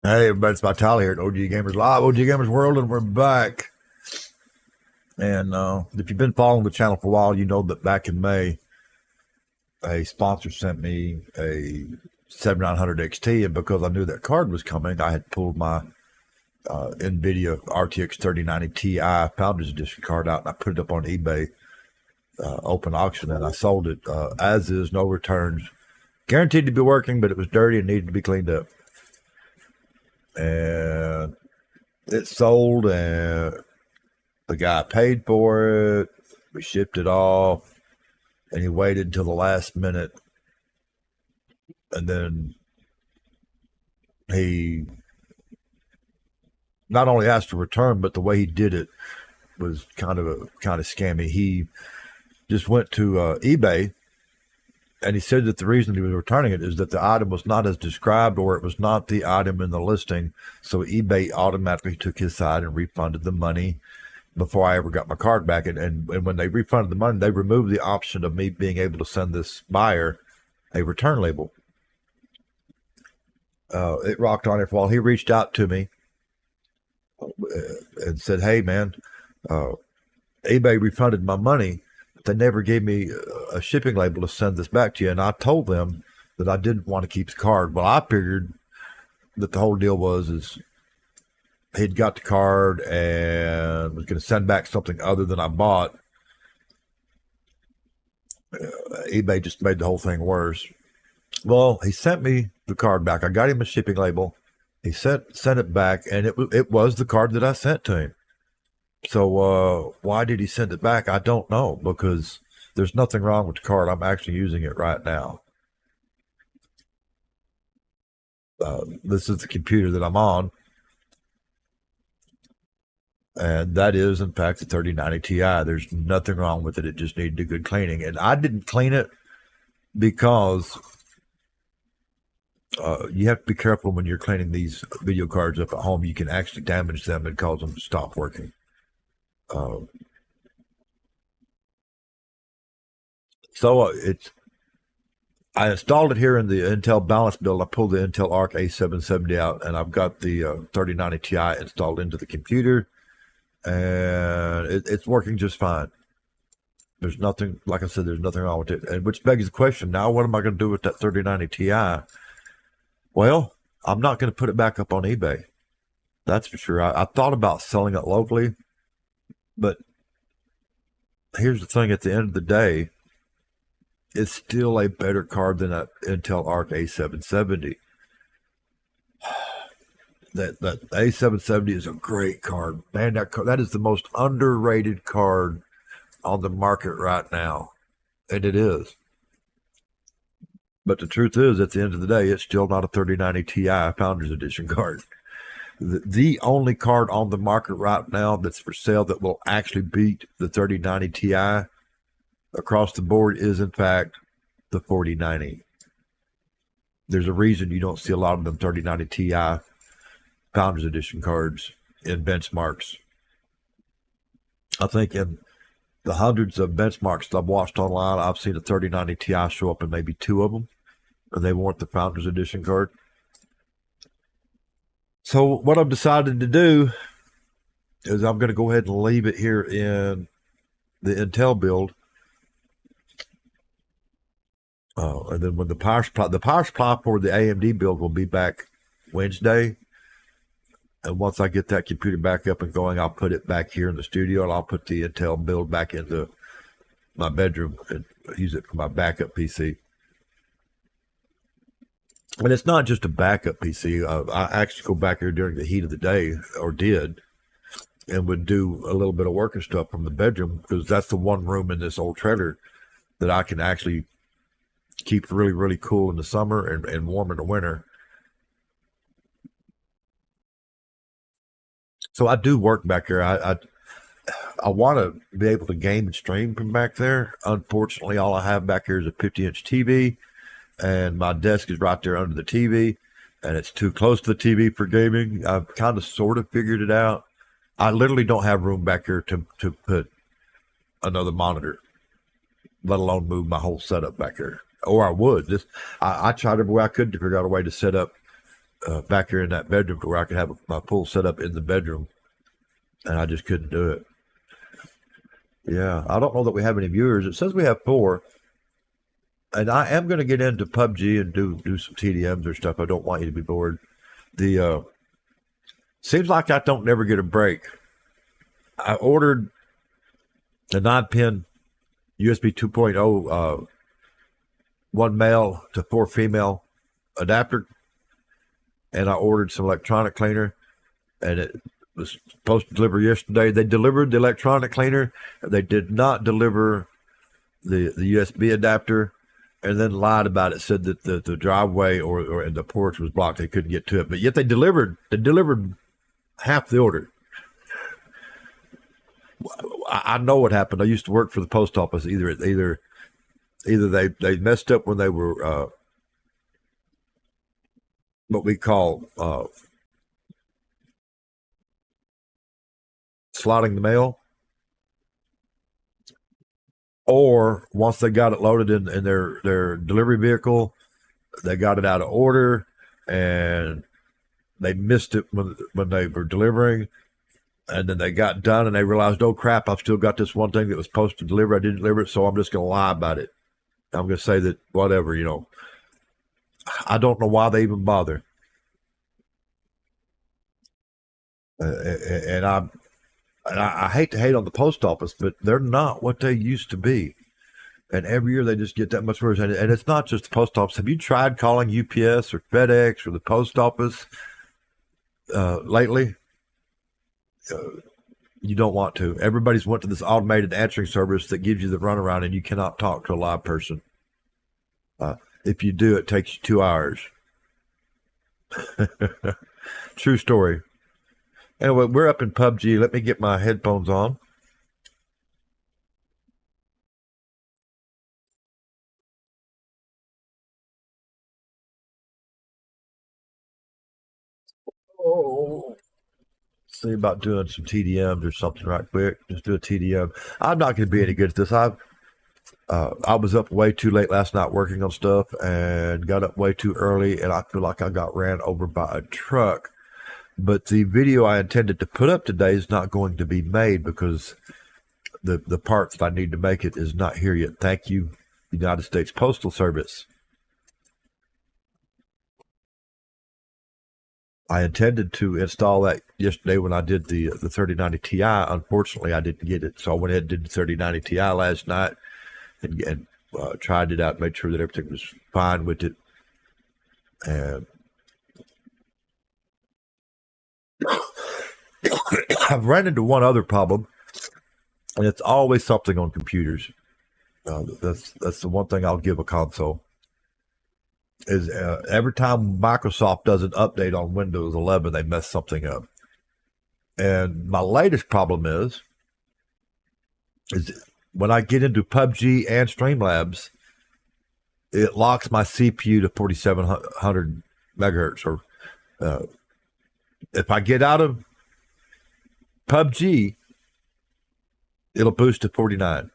Hey, everybody, it's Vital here at OG Gamers Live, OG Gamers World, and we're back. And if you've been following the channel for a while, you know that back in May, a sponsor sent me a 7900 XT, and because I knew that card was coming, I had pulled my NVIDIA RTX 3090 Ti Founders Edition card out, and I put it up on eBay, open auction, and I sold it as is, no returns. Guaranteed to be working, but it was dirty and needed to be cleaned up. And it sold, and the guy paid for it. We shipped it off, and he waited until the last minute, and then he not only asked to return, but the way he did it was kind of scammy. He just went to eBay, and he said that the reason he was returning it is that the item was not as described, or it was not the item in the listing. So eBay automatically took his side and refunded the money before I ever got my card back. And when they refunded the money, they removed the option of me being able to send this buyer a return label. It rocked on it while he reached out to me and said, "Hey, man, eBay refunded my money. They never gave me a shipping label to send this back to you." And I told them that I didn't want to keep the card. Well, I figured that the whole deal was he'd got the card and was going to send back something other than I bought. eBay just made the whole thing worse. Well, he sent me the card back. I got him a shipping label. He sent it back, and it was the card that I sent to him. So why did he send it back? I don't know, because there's nothing wrong with the card. I'm actually using it right now. This is the computer that I'm on, and that is, in fact, the 3090 Ti. There's nothing wrong with it. It just needed a good cleaning, and I didn't clean it because you have to be careful when you're cleaning these video cards up at home. You can actually damage them and cause them to stop working. I installed it here in the Intel balance build. I pulled the Intel Arc A770 out, and I've got the 3090 Ti installed into the computer, and it's working just fine. There's nothing, like I said, there's nothing wrong with it. And which begs the question, now what am I going to do with that 3090 Ti? Well, I'm not going to put it back up on eBay. That's for sure. I thought about selling it locally, but here's the thing, at the end of the day, it's still a better card than that Intel Arc A770. That A770 is a great card. Man, that is the most underrated card on the market right now. And it is. But the truth is, at the end of the day, it's still not a 3090 Ti Founders Edition card. The only card on the market right now that's for sale that will actually beat the 3090 Ti across the board is, in fact, the 4090. There's a reason you don't see a lot of them 3090 Ti Founders Edition cards in benchmarks. I think in the hundreds of benchmarks that I've watched online, I've seen a 3090 Ti show up in maybe 2 of them, and they weren't the Founders Edition card. So what I've decided to do is I'm going to go ahead and leave it here in the Intel build. And then when the power supply for the AMD build will be back Wednesday. And once I get that computer back up and going, I'll put it back here in the studio, and I'll put the Intel build back into my bedroom and use it for my backup PC. And it's not just a backup PC. I actually go back here during the heat of the day, or did, and would do a little bit of work and stuff from the bedroom, because that's the one room in this old trailer that I can actually keep really, really cool in the summer and warm in the winter. So I do work back here. I want to be able to game and stream from back there. Unfortunately, all I have back here is a 50-inch TV, and my desk is right there under the TV, and it's too close to the TV for gaming. I've kind of sort of figured it out. I literally don't have room back here to put another monitor, let alone move my whole setup back here. Or I would. I tried every way I could to figure out a way to set up back here in that bedroom where I could have my pool set up in the bedroom, and I just couldn't do it. Yeah, I don't know that we have any viewers. It says we have 4. And I am going to get into PUBG and do some TDMs or stuff. I don't want you to be bored. The seems like I don't never get a break. I ordered a 9-pin USB 2.0 1 male to 4 female adapter, and I ordered some electronic cleaner, and it was supposed to deliver yesterday. They delivered the electronic cleaner. They did not deliver the USB adapter, and then lied about it, said that the driveway or the porch was blocked. They couldn't get to it, but yet they delivered half the order. I know what happened. I used to work for the post office. Either they messed up when they were what we call slotting the mail, or once they got it loaded in their delivery vehicle, they got it out of order and they missed it when they were delivering. And then they got done and they realized, oh crap, I've still got this one thing that was supposed to deliver. I didn't deliver it, so I'm just going to lie about it. I'm going to say that whatever, I don't know why they even bother. And I hate to hate on the post office, but they're not what they used to be. And every year they just get that much worse. And it's not just the post office. Have you tried calling UPS or FedEx or the post office lately? You don't want to. Everybody's went to this automated answering service that gives you the runaround, and you cannot talk to a live person. If you do, it takes you 2 hours. True story. Anyway, we're up in PUBG. Let me get my headphones on. Oh. See about doing some TDMs or something right quick. Just do a TDM. I'm not going to be any good at this. I was up way too late last night working on stuff and got up way too early, and I feel like I got ran over by a truck. But the video I intended to put up today is not going to be made because the part that I need to make it is not here yet. Thank you, United States Postal Service. I intended to install that yesterday when I did the 3090 Ti. Unfortunately, I didn't get it, so I went ahead and did the 3090 Ti last night and tried it out, made sure that everything was fine with it. And I've ran into one other problem, and it's always something on computers. That's the one thing I'll give a console. Is every time Microsoft does an update on Windows 11, they mess something up. And my latest problem is when I get into PUBG and Streamlabs, it locks my CPU to 4700 megahertz. Or if I get out of PUBG, it'll boost to 49.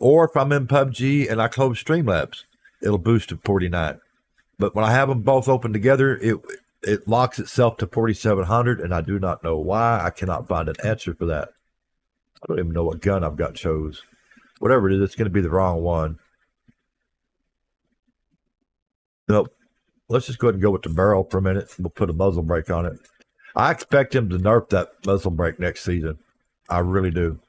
Or if I'm in PUBG and I close Streamlabs, it'll boost to 49. But when I have them both open together, it locks itself to 4700, and I do not know why. I cannot find an answer for that. I don't even know what gun I've got chose. Whatever it is, it's going to be the wrong one. Nope. Let's just go ahead and go with the barrel for a minute. We'll put a muzzle brake on it. I expect him to nerf that muzzle brake next season. I really do.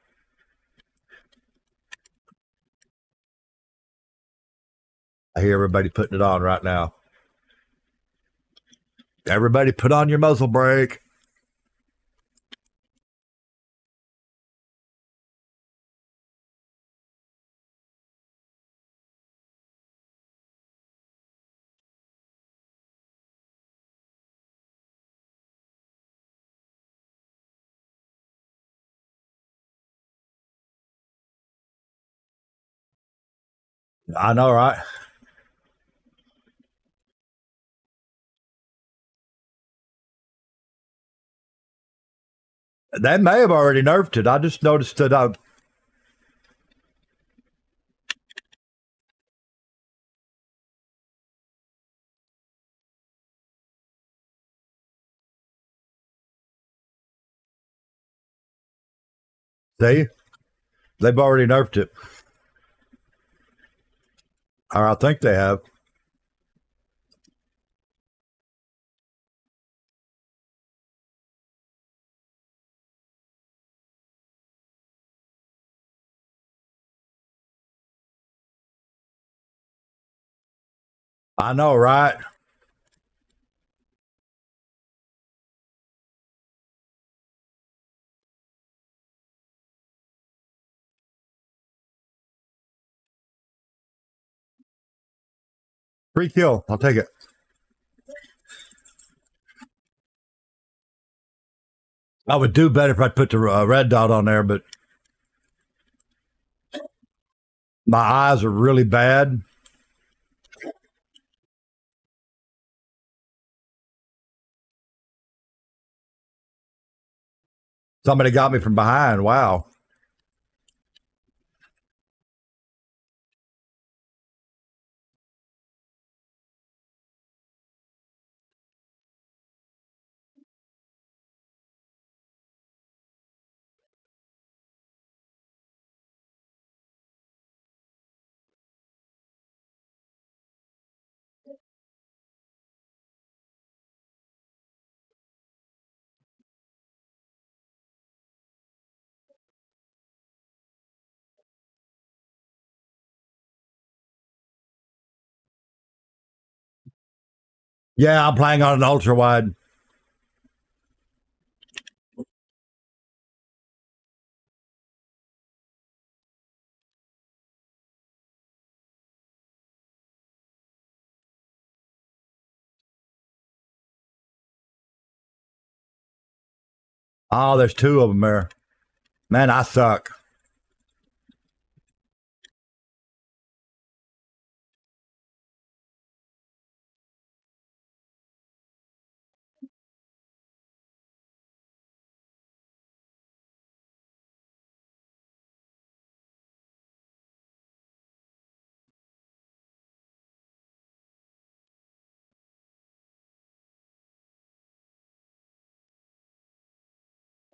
I hear everybody putting it on right now. Everybody put on your muzzle brake. I know, right? They may have already nerfed it. I just noticed that See, they've already nerfed it, or I think they have. I know, right? Free kill. I'll take it. I would do better if I put the red dot on there, but my eyes are really bad. Somebody got me from behind. Wow. Yeah, I'm playing on an ultra wide. Oh, there's two of them there. Man, I suck.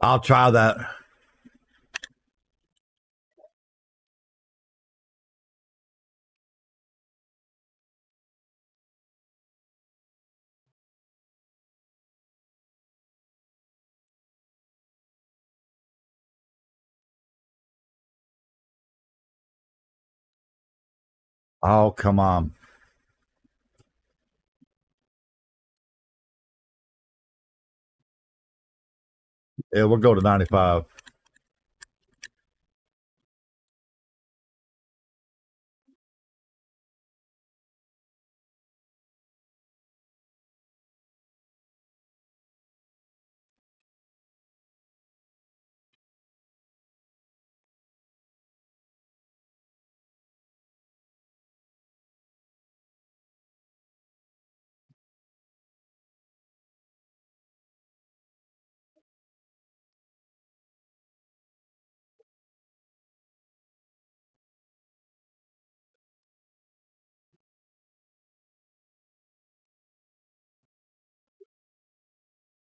I'll try that. Oh, come on. Yeah, we'll go to 95.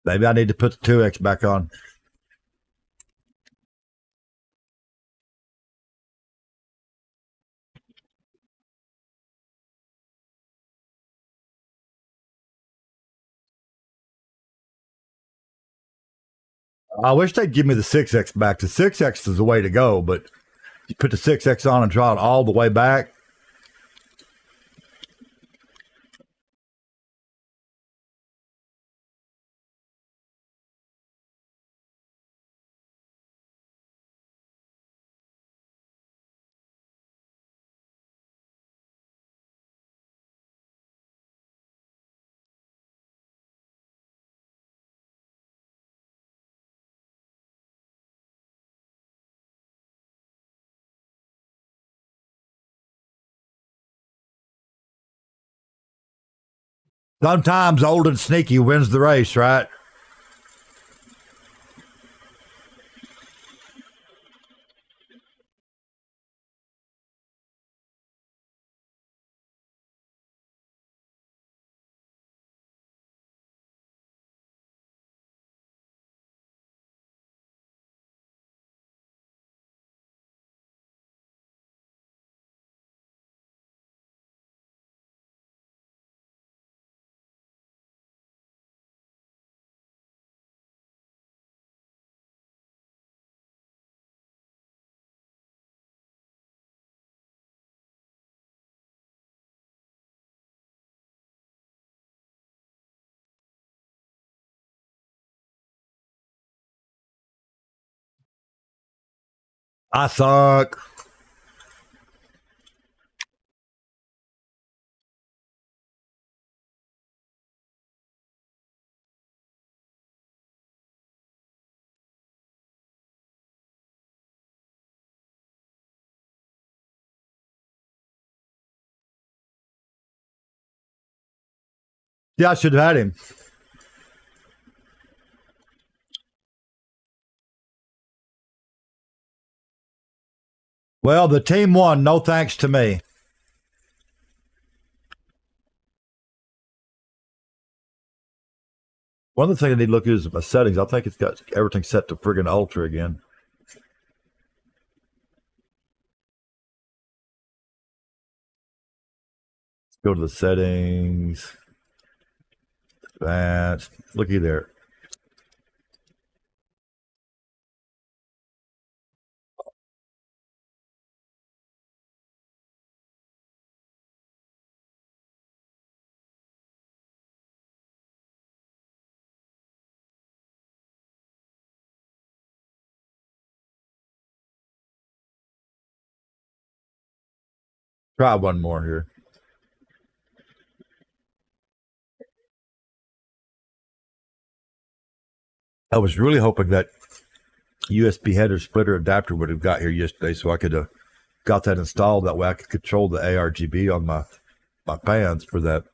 Maybe I need to put the 2X back on. I wish they'd give me the 6X back. The 6X is the way to go, but you put the 6X on and draw it all the way back. Sometimes old and sneaky wins the race, right? I suck. Yeah, I should have had him. Well, the team won. No thanks to me. One of the things I need to look at is my settings. I think it's got everything set to friggin' ultra again. Let's go to the settings. Advanced. Looky there. Try one more here. I was really hoping that USB header splitter adapter would have got here yesterday so I could have got that installed. That way I could control the ARGB on my fans for that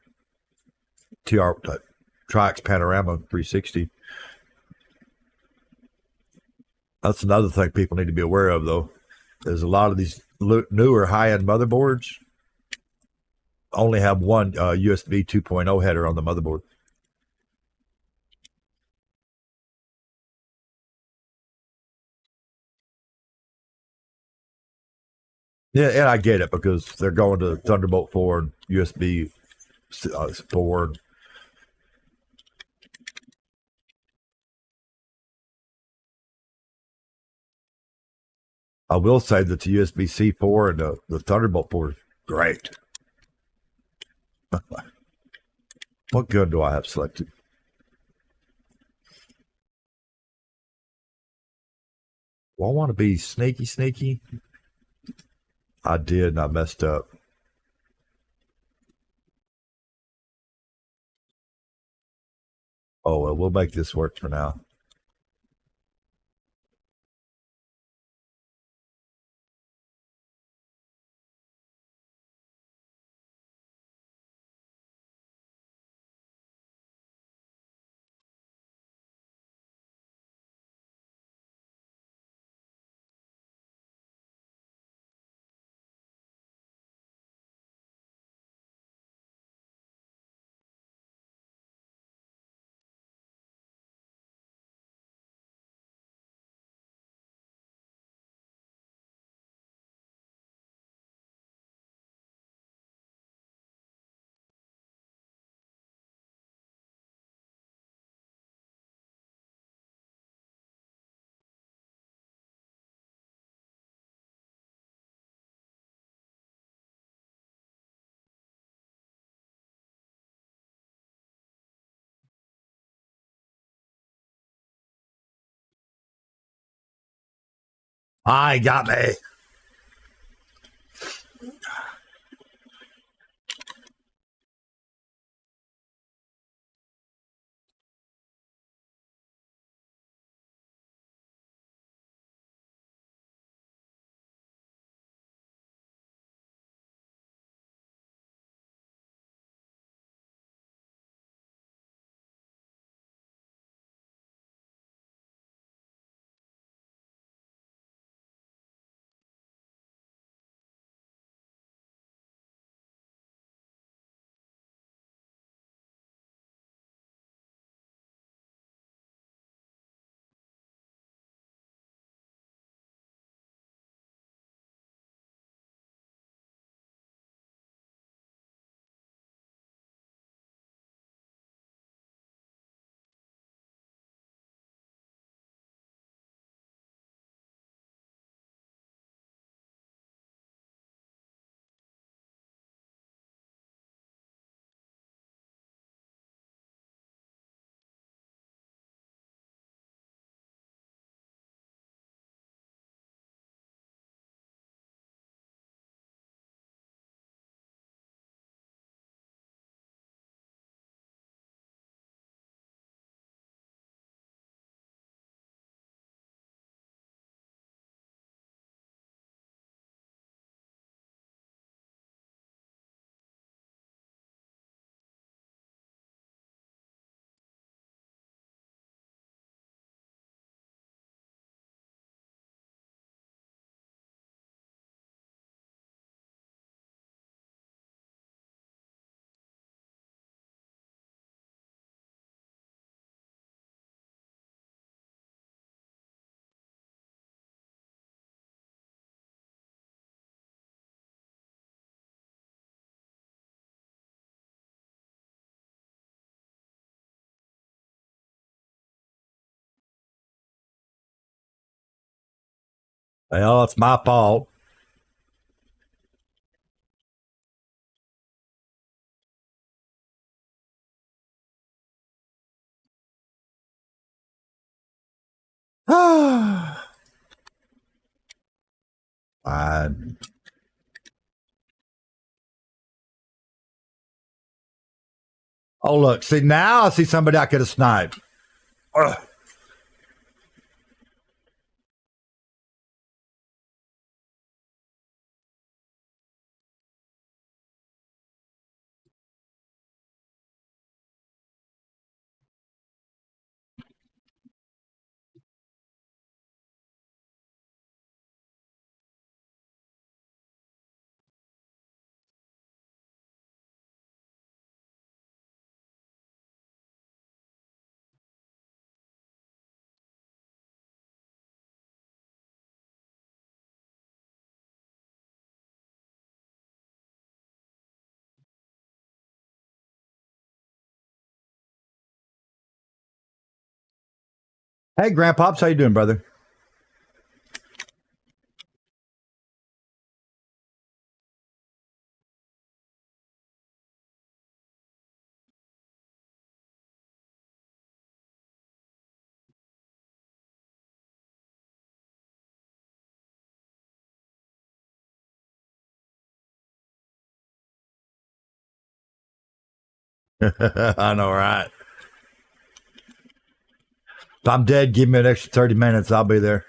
Tri-X Panorama 360. That's another thing people need to be aware of, though. There's a lot of these newer high-end motherboards only have one USB 2.0 header on the motherboard. Yeah, and I get it because they're going to Thunderbolt 4 and USB 4. I will say that the USB-C 4 and the Thunderbolt 4 is great. What gun do I have selected? Do I want to be sneaky? I did, and I messed up. Oh, well, we'll make this work for now. I got me. Well, it's my fault. Fine. Oh, look. See, now I see somebody I could have sniped. Ugh. Hey, Grandpops, how you doing, brother? I know, right? If I'm dead, give me an extra 30 minutes. I'll be there.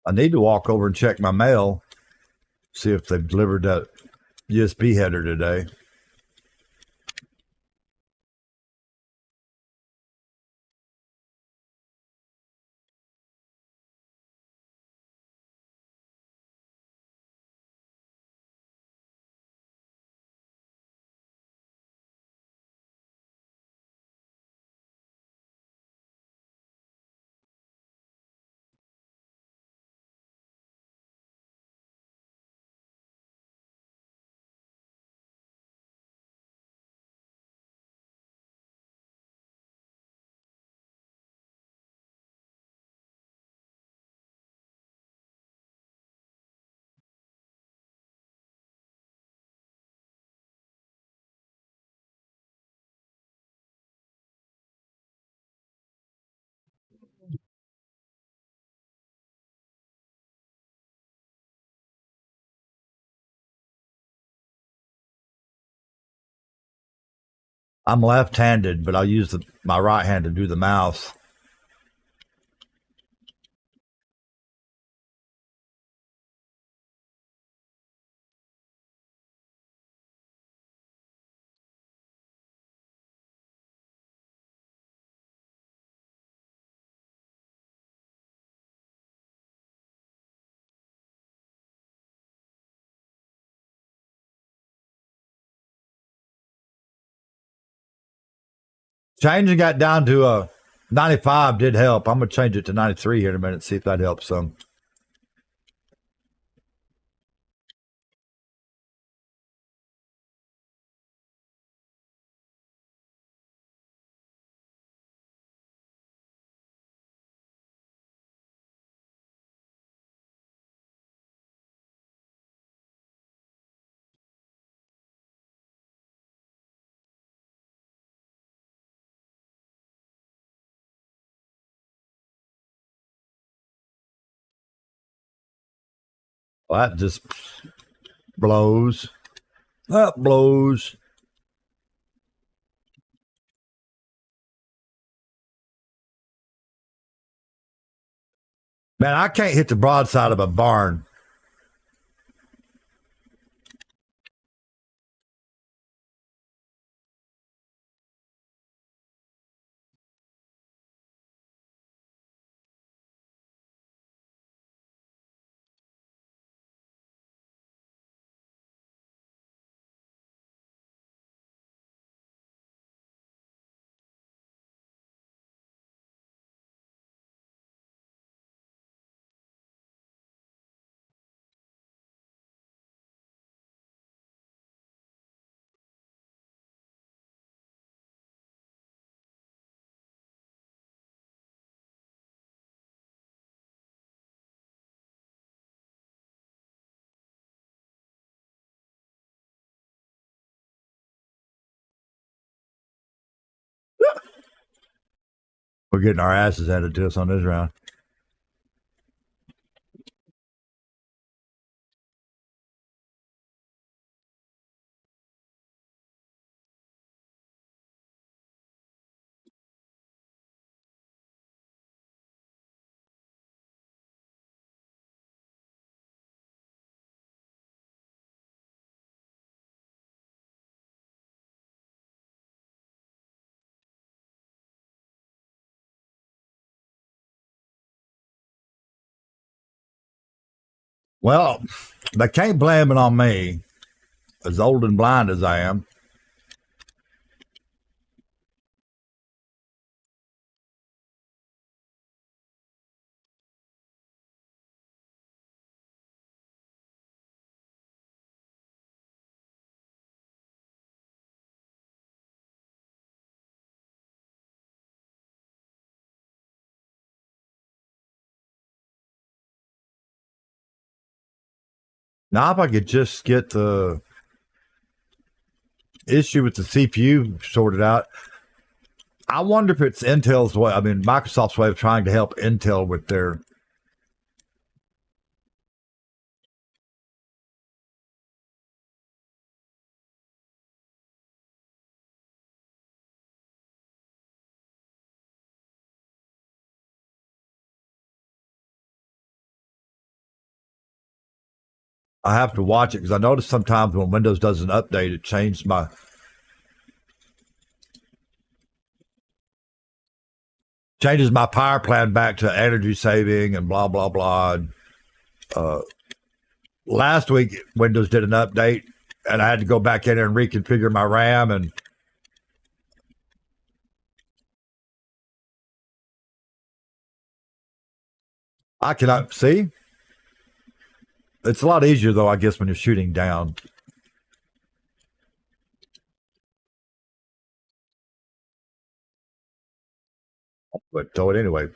I need to walk over and check my mail, see if they've delivered that USB header today. I'm left-handed, but I'll use my right hand to do the mouse. Changing that down to 95 did help. I'm going to change it to 93 here in a minute, see if that helps some. Well, that just blows. That blows. Man, I can't hit the broadside of a barn. We're getting our asses handed to us on this round. Well, they can't blame it on me, as old and blind as I am. Now, if I could just get the issue with the CPU sorted out, I wonder if it's Intel's way. I mean, Microsoft's way of trying to help Intel with their. I have to watch it because I notice sometimes when Windows does an update, it changes my power plan back to energy saving and blah blah blah. Last week Windows did an update and I had to go back in there and reconfigure my RAM, and I cannot see. It's a lot easier though, I guess, when you're shooting down. But throw it anyway.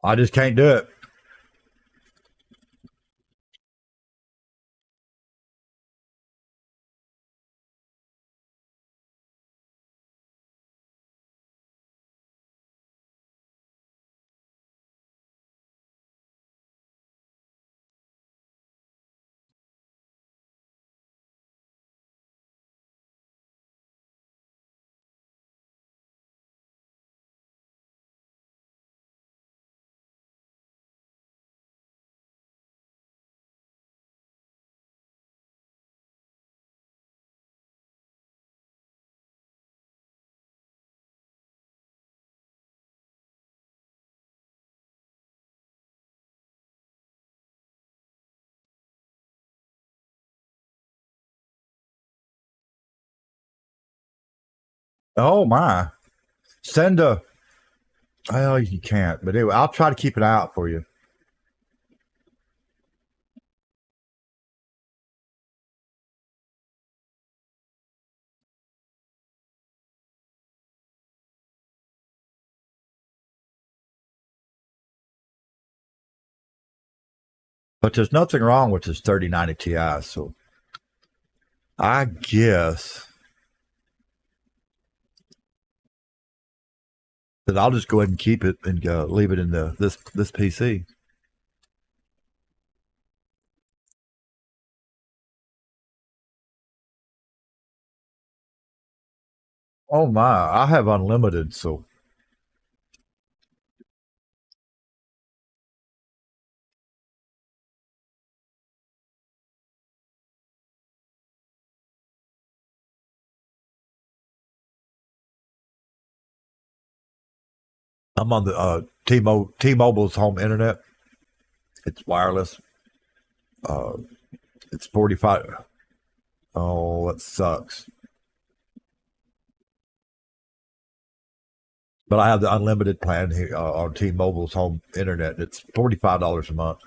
I just can't do it. Oh my. Send a. Well, you can't. But anyway, I'll try to keep an eye out for you. But there's nothing wrong with this 3090 Ti, so I guess that I'll just go ahead and keep it and leave it in this PC. Oh my, I have unlimited, so I'm on the T-Mobile's home internet. It's wireless. Uh, it's 45. Oh, that sucks. But I have the unlimited plan here on T-Mobile's home internet. It's $45 a month.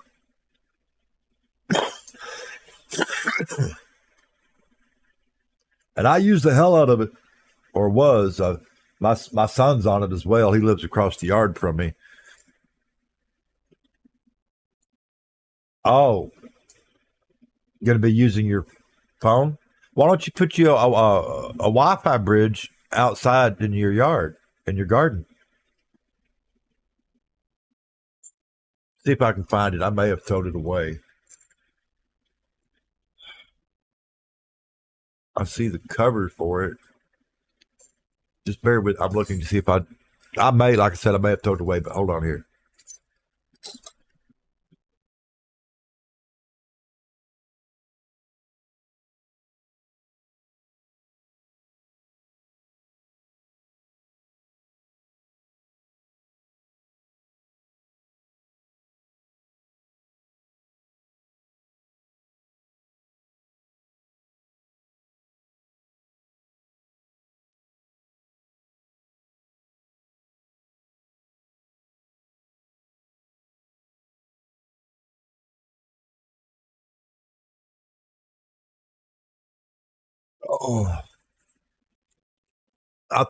And I use the hell out of it, or was. My son's on it as well. He lives across the yard from me. Oh, you're going to be using your phone? Why don't you put you a Wi-Fi bridge outside in your yard, in your garden? See if I can find it. I may have thrown it away. I see the cover for it. Just bear with. I'm looking to see if I may, like I said, I may have thrown it away. But hold on here. Oh, I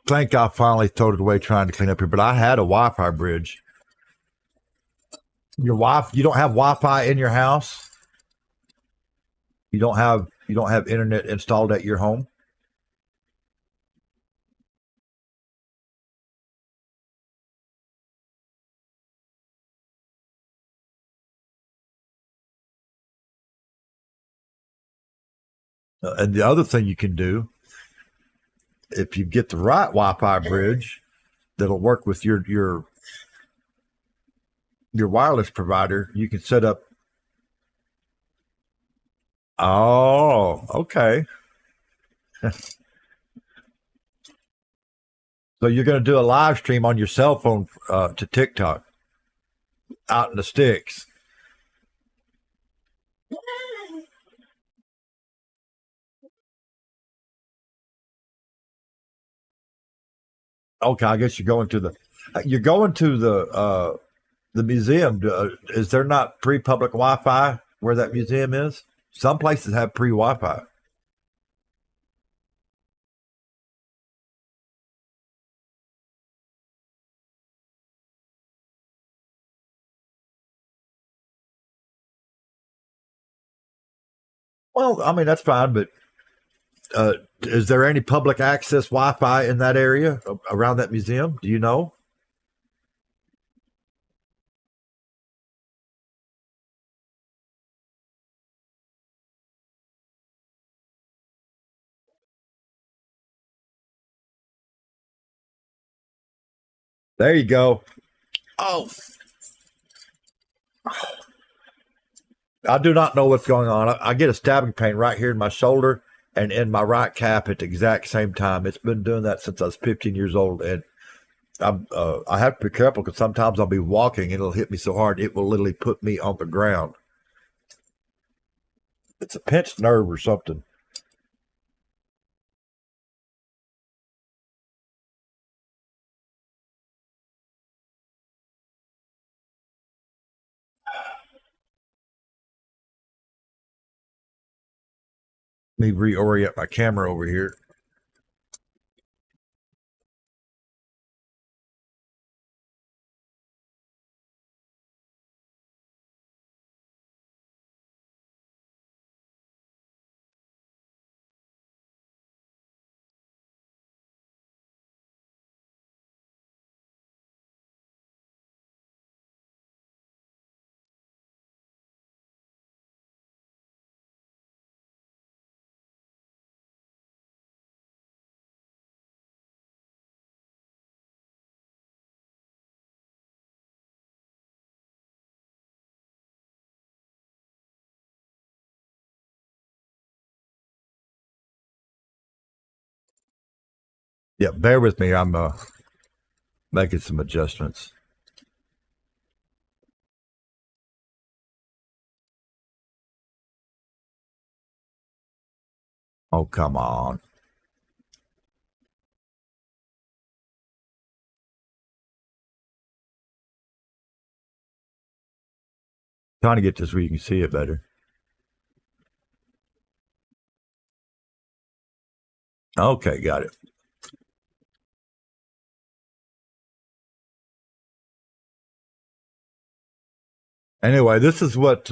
think I finally thrown it away trying to clean up here. But I had a Wi-Fi bridge. You don't have Wi-Fi in your house. You don't have internet installed at your home. And the other thing you can do, if you get the right Wi-Fi bridge that'll work with your wireless provider, you can set up. Oh, okay. So you're going to do a live stream on your cell phone to TikTok out in the sticks. Okay, I guess you're going to the museum. Is there not free public Wi-Fi where that museum is? Some places have free Wi-Fi. Well, I mean that's fine, but is there any public access Wi-Fi in that area around that museum? Do you know? There you go. Oh, I do not know what's going on. I get a stabbing pain right here in my shoulder and in my right calf at the exact same time. It's been doing that since I was 15 years old, and I have to be careful because sometimes I'll be walking and it'll hit me so hard it will literally put me on the ground. It's a pinched nerve or something. Let me reorient my camera over here. Yeah, bear with me. I'm making some adjustments. Oh, come on. Trying to get this where you can see it better. Okay, got it. Anyway, this is what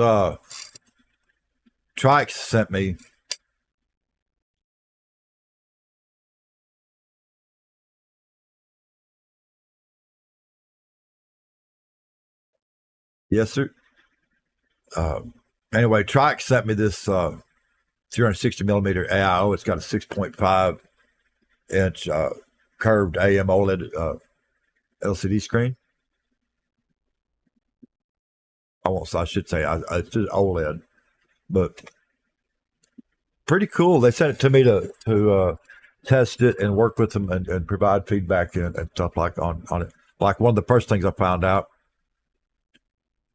Trike sent me. Yes, sir. Anyway, Trike sent me this 360 millimeter AIO. It's got a 6.5 inch curved AM OLED LCD screen. I should say it's just OLED, but pretty cool. They sent it to me to test it and work with them and provide feedback and stuff like on it. Like one of the first things I found out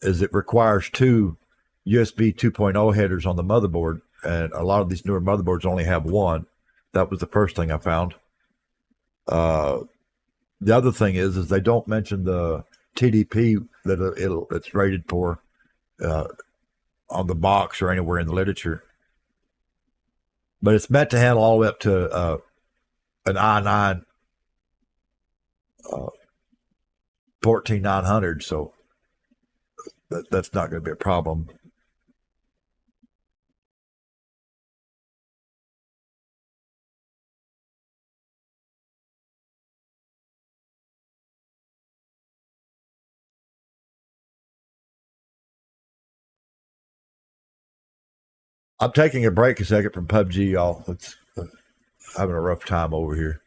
is it requires two USB 2.0 headers on the motherboard, and a lot of these newer motherboards only have one. That was the first thing I found. The other thing is they don't mention the TDP that it's rated for on the box or anywhere in the literature. But it's meant to handle all the way up to an i9 14900, so that's not going to be a problem. I'm taking a break a second from PUBG, y'all. It's having a rough time over here.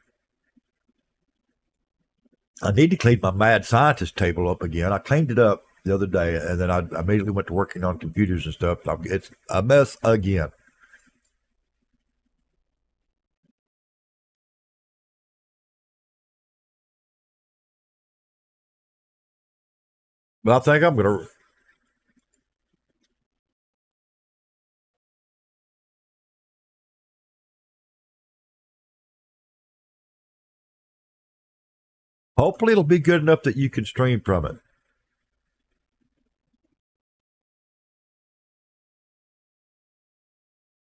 I need to clean my mad scientist table up again. I cleaned it up the other day, and then I immediately went to working on computers and stuff. It's a mess again. But I think I'm going to. Hopefully, it'll be good enough that you can stream from it.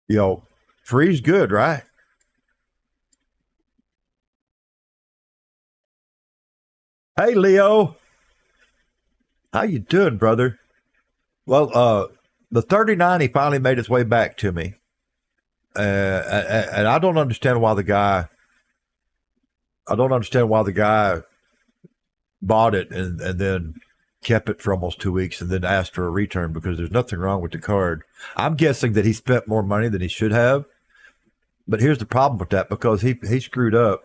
You know, free's good, right? Hey, Leo. How you doing, brother? Well, the 3090 finally made its way back to me. And I don't understand why the guy bought it and then kept it for almost 2 weeks and then asked for a return because there's nothing wrong with the card. I'm guessing that he spent more money than he should have. But here's the problem with that, because he screwed up.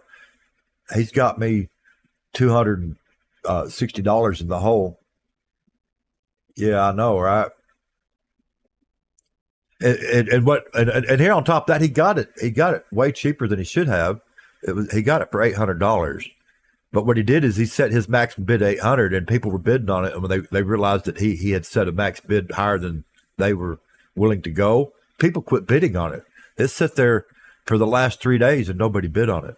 He's got me $260 in the hole. Yeah, I know, right? And here on top of that, he got it way cheaper than he should have. He got it for $800. But what he did is he set his max bid 800, and people were bidding on it. And when they realized that he had set a max bid higher than they were willing to go, people quit bidding on it. It sat there for the last 3 days and nobody bid on it.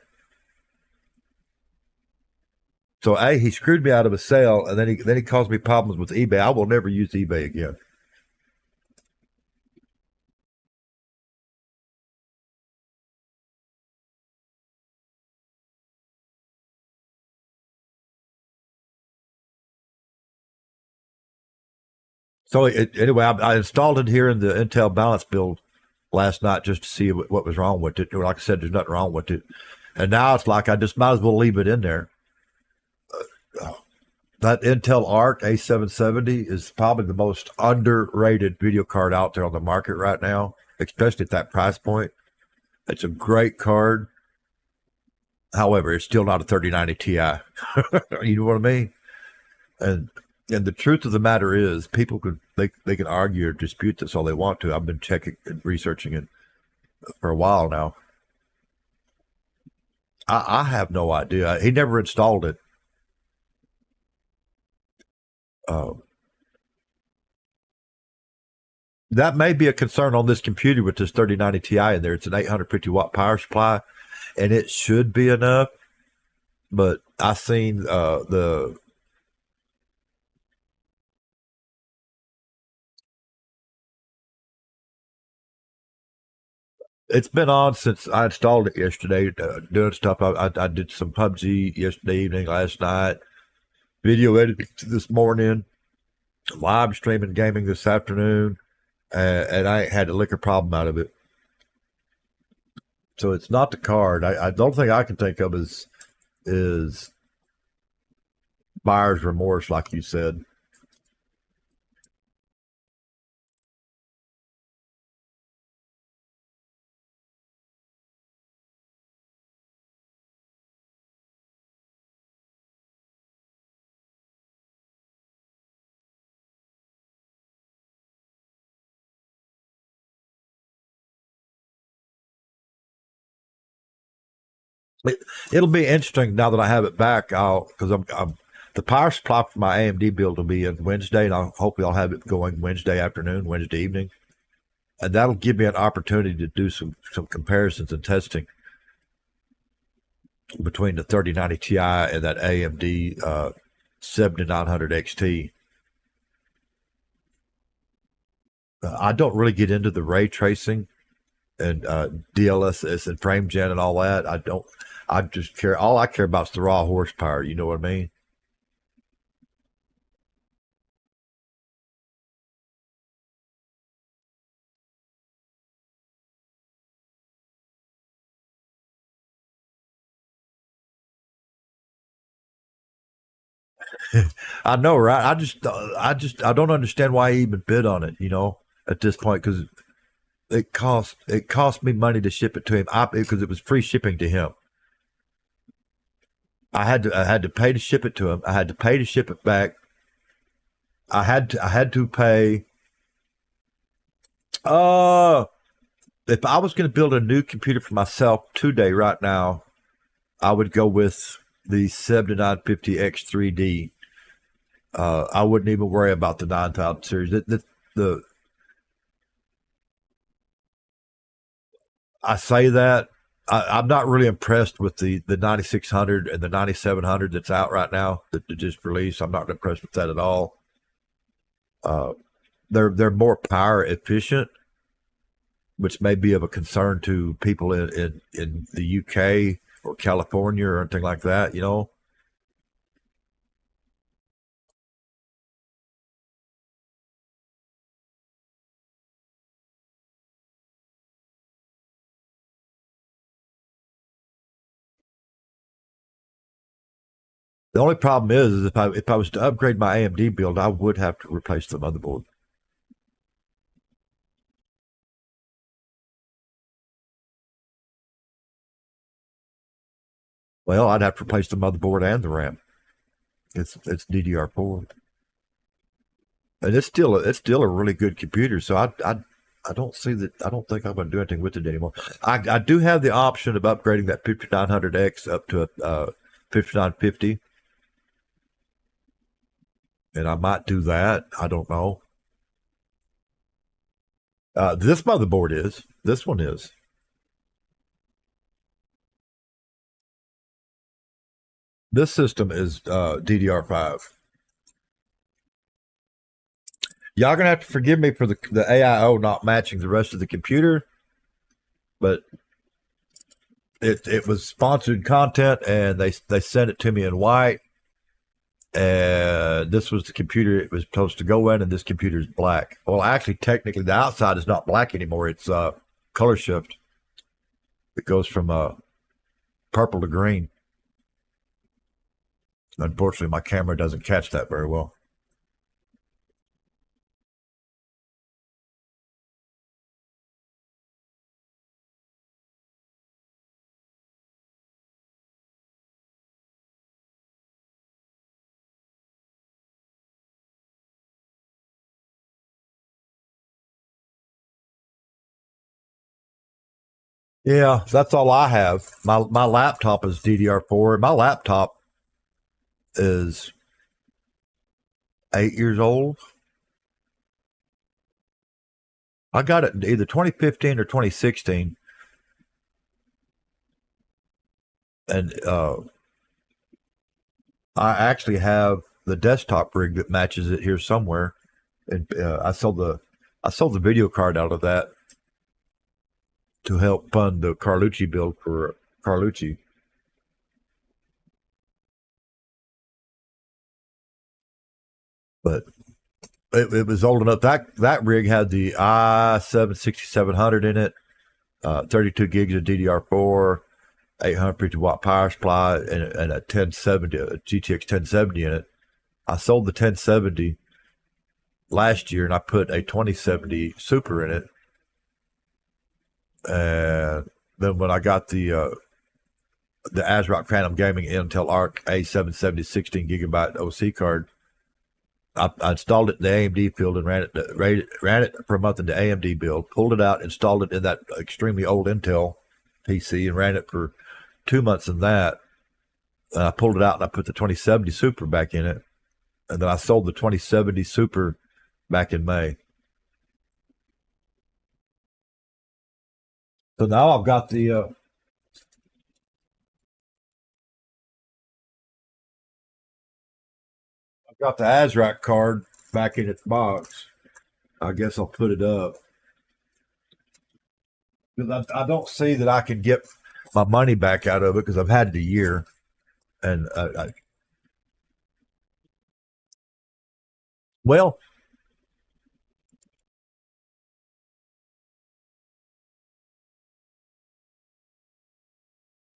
So he screwed me out of a sale, and then he caused me problems with eBay. I will never use eBay again. So anyway, I installed it here in the Intel balance build last night just to see what was wrong with it. Like I said, there's nothing wrong with it. And now it's like I just might as well leave it in there. That Intel Arc A770 is probably the most underrated video card out there on the market right now, especially at that price point. It's a great card. However, it's still not a 3090 Ti. You know what I mean? And the truth of the matter is, people they can argue or dispute this all they want to. I've been checking and researching it for a while now. I have no idea. He never installed it. Uh, that may be a concern on this computer with this 3090 Ti in there. It's an 850 watt power supply, and it should be enough. But I seen the it's been on since I installed it yesterday. Doing stuff. I did some PUBG yesterday evening, last night. Video editing this morning. Live streaming gaming this afternoon, and I ain't had a liquor problem out of it. So it's not the card. I don't think I can think of is buyer's remorse, like you said. It, it'll be interesting now that I have it back. Because I'm the power supply for my AMD build will be in Wednesday, and hopefully I'll have it going Wednesday afternoon, Wednesday evening, and that'll give me an opportunity to do some comparisons and testing between the 3090 Ti and that AMD 7900 XT. I don't really get into the ray tracing and DLSS and frame gen and all that. I don't. I just care. All I care about is the raw horsepower. You know what I mean? I know, right? I don't understand why he even bid on it. You know, at this point, because it cost me money to ship it to him. Because it was free shipping to him. I had to pay to ship it to him. I had to pay to ship it back. I had to pay. Uh, if I was going to build a new computer for myself today, right now, I would go with the 7950X3D. I wouldn't even worry about the 9000 series. The I say that I'm not really impressed with the 9600 and the 9700 that's out right now that just released. I'm not impressed with that at all. Uh, they're more power efficient, which may be of a concern to people in the UK or California or anything like that. You know, the only problem is if I was to upgrade my AMD build, I would have to replace the motherboard. Well, I'd have to replace the motherboard and the RAM. It's DDR4, and it's still a really good computer. So I don't see that. I don't think I'm going to do anything with it anymore. I do have the option of upgrading that 5900X up to a 5950, and I might do that. I don't know. This motherboard is. This one is. This system is DDR5. Y'all gonna have to forgive me for the AIO not matching the rest of the computer, but it was sponsored content, and they sent it to me in white. And this was the computer it was supposed to go in, and this computer is black. Well, actually, technically, the outside is not black anymore. It's color shift. It goes from purple to green. Unfortunately, my camera doesn't catch that very well. Yeah, that's all I have. My laptop is DDR4. My laptop is 8 years old. I got it in either 2015 or 2016, and I actually have the desktop rig that matches it here somewhere. And I sold the video card out of that to help fund the Carlucci build for Carlucci. But it was old enough. That rig had the i7 6700 in it, 32 gigs of DDR4, 850 watt power supply, and a 1070, a GTX 1070 in it. I sold the 1070 last year, and I put a 2070 Super in it. And then when I got the ASRock Phantom Gaming Intel Arc A770 16 gigabyte OC card, I installed it in the AMD field and ran it for a month in the AMD build, pulled it out, installed it in that extremely old Intel PC, and ran it for 2 months in that. And I pulled it out and I put the 2070 Super back in it. And then I sold the 2070 Super back in May. So now I've got the ASRock card back in its box. I guess I'll put it up because I don't see that I can get my money back out of it because I've had it a year, and well,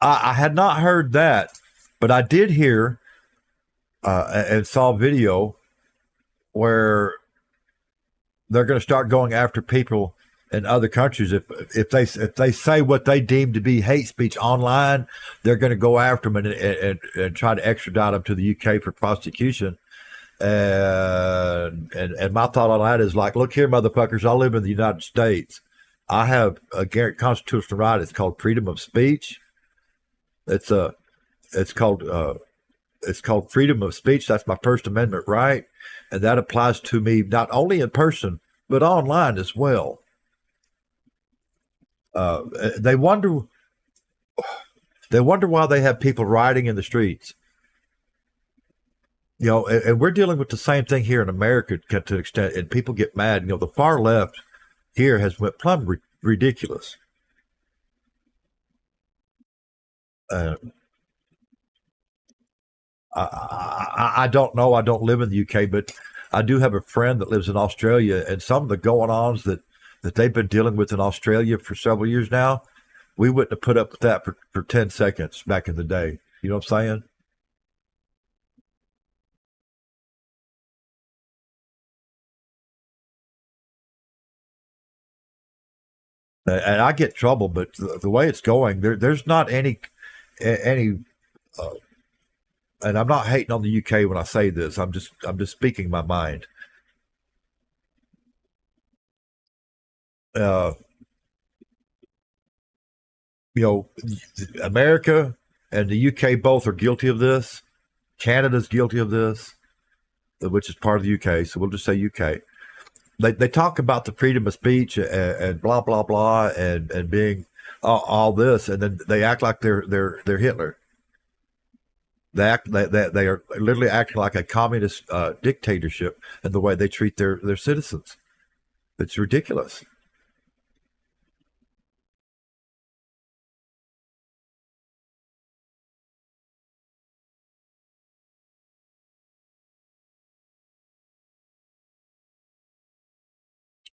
I had not heard that, but I did hear and saw a video where they're going to start going after people in other countries if they say what they deem to be hate speech online. They're going to go after them and try to extradite them to the UK for prosecution. And my thought on that is like, look here, motherfuckers, I live in the United States. I have a constitutional right. It's called freedom of speech. It's a it's called freedom of speech. That's my First Amendment right, and that applies to me not only in person but online as well. Uh, they wonder why they have people rioting in the streets. You know, and we're dealing with the same thing here in America to an extent, and people get mad. You know, the far left here has went plumb ridiculous. Uh, I don't know. I don't live in the UK, but I do have a friend that lives in Australia, and some of the going-ons that they've been dealing with in Australia for several years now, we wouldn't have put up with that for 10 seconds back in the day. You know what I'm saying? And I get trouble, but the way it's going, there's not any. Uh, and I'm not hating on the UK when I say this. I'm just speaking my mind. Uh, you know, America and the UK both are guilty of this. Canada's guilty of this, which is part of the UK. So we'll just say UK. They talk about the freedom of speech and blah blah blah and being all this, and then they act like they're Hitler. They are literally acting like a communist dictatorship in the way they treat their citizens. It's ridiculous.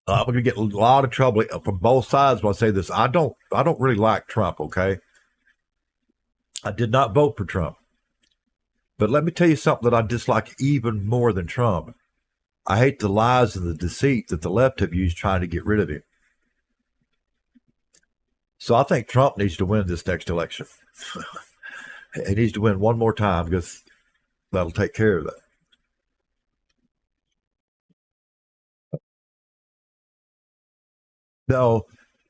I'm going to get a lot of trouble from both sides when I say this. I don't really like Trump. Okay, I did not vote for Trump, but let me tell you something that I dislike even more than Trump. I hate the lies and the deceit that the left have used trying to get rid of him. So I think Trump needs to win this next election. He needs to win one more time because that'll take care of that. No,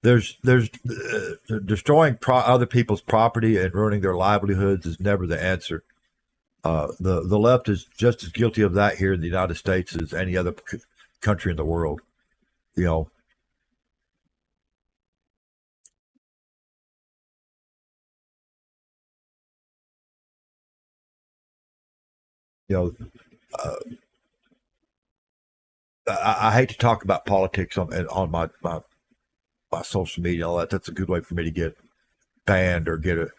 there's destroying other people's property and ruining their livelihoods is never the answer. The left is just as guilty of that here in the United States as any other country in the world. You know, you know, uh, I hate to talk about politics on my social media. All that. That's a good way for me to get banned or get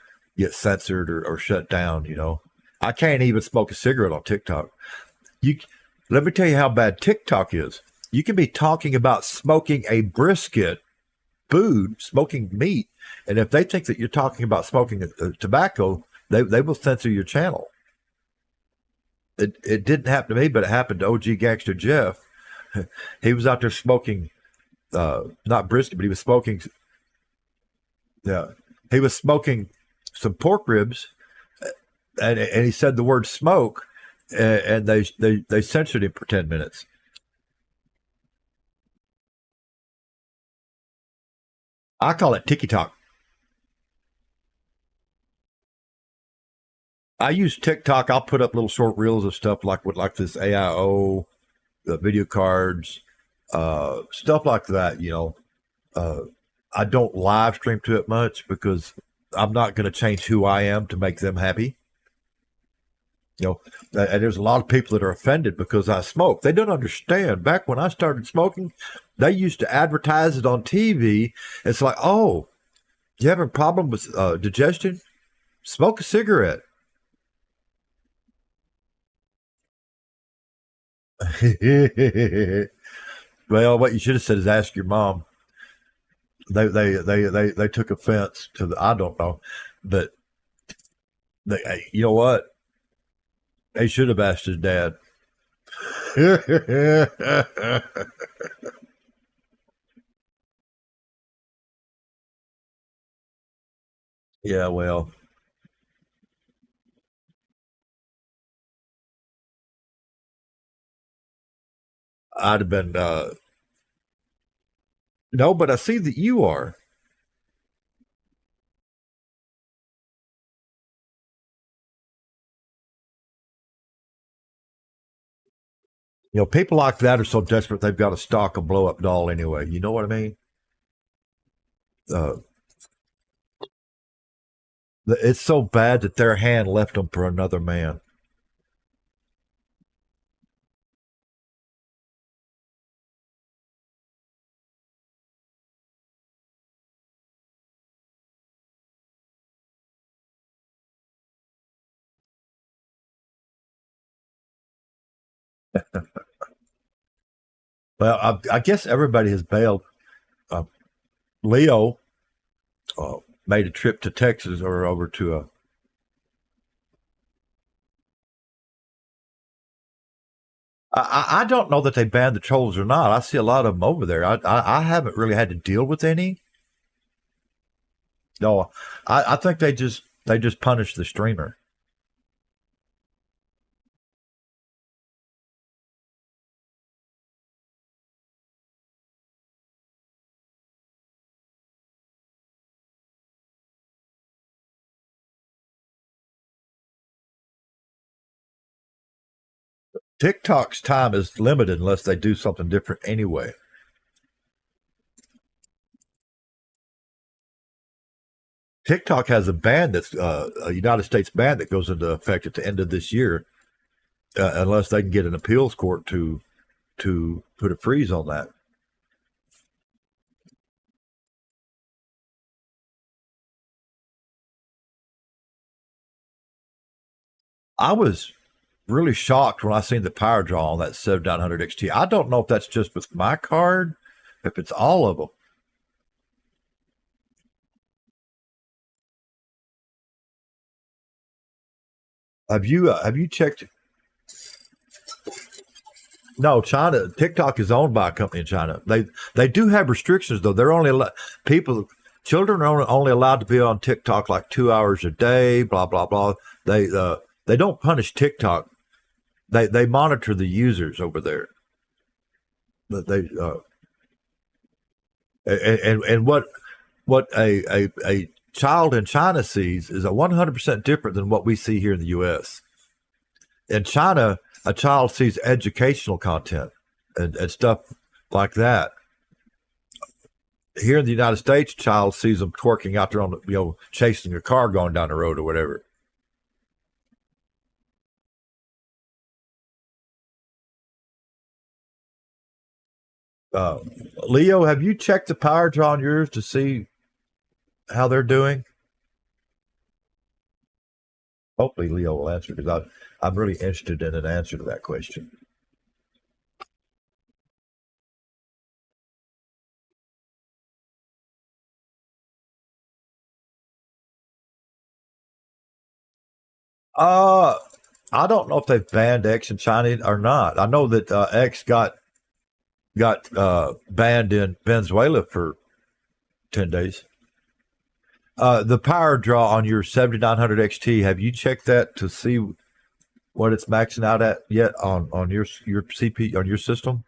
censored or shut down. You know, I can't even smoke a cigarette on TikTok. Let me tell you how bad TikTok is. You can be talking about smoking a brisket, food, smoking meat, and if they think that you're talking about smoking tobacco, they will censor your channel. It didn't happen to me, but it happened to OG Gangster Jeff. He was out there smoking, not brisket, but he was smoking. Yeah, he was smoking some pork ribs, and he said the word smoke, and they censored him for 10 minutes. I call it TikTok. I use TikTok. I'll put up little short reels of stuff like this AIO, the video cards, stuff like that. You know, I don't live stream to it much because I'm not going to change who I am to make them happy. You know, and there's a lot of people that are offended because I smoke. They don't understand. Back when I started smoking, they used to advertise it on TV. It's like, oh, you have a problem with digestion? Smoke a cigarette. Well, what you should have said is ask your mom. They took offense to the. I don't know, but you know what? They should have asked his dad. Yeah, well, I'd have been. No, but I see that you are. You know, people like that are so desperate they've got to stock a blow up doll anyway. You know what I mean? Uh, it's so bad that their hand left them for another man. Well, I guess everybody has bailed. Uh, Leo made a trip to Texas or over to a. I don't know that they banned the trolls or not. I see a lot of them over there. I haven't really had to deal with any. No, I think they just punish the streamer. TikTok's time is limited unless they do something different anyway. TikTok has a ban that's a United States ban that goes into effect at the end of this year, unless they can get an appeals court to put a freeze on that. I was really shocked when I seen the power draw on that 7900 XT. I don't know if that's just with my card, if it's all of them. Have you checked? No, China. TikTok is owned by a company in China. They do have restrictions though. They're only people. Children are only allowed to be on TikTok like 2 hours a day. Blah blah blah. They don't punish TikTok. They monitor the users over there. They And what a child in China sees is a 100% different than what we see here in the U.S. In China, a child sees educational content and stuff like that. Here in the United States, a child sees them twerking out there on the, chasing a car going down the road or whatever. Uh, Leo, have you checked the power draw on yours to see how they're doing? Hopefully, Leo will answer because I'm really interested in an answer to that question. I don't know if they've banned X in China or not. I know that X got banned in Venezuela for 10 days. The power draw on your 7900 XT, have you checked that to see what it's maxing out at yet on your CP on your system?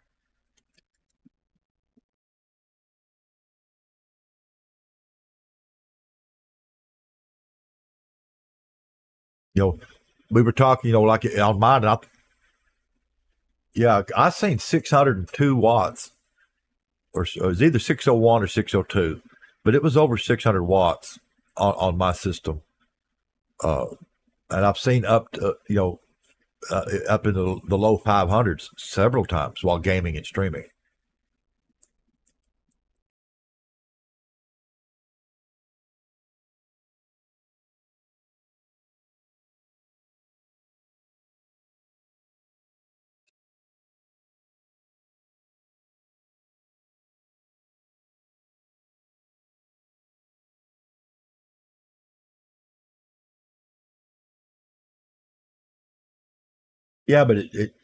We were talking, like on mine. I seen 602 watts, or it was either 601 or 602, but it was over 600 watts on my system. And I've seen up to, up in the low 500s several times while gaming and streaming. Yeah, but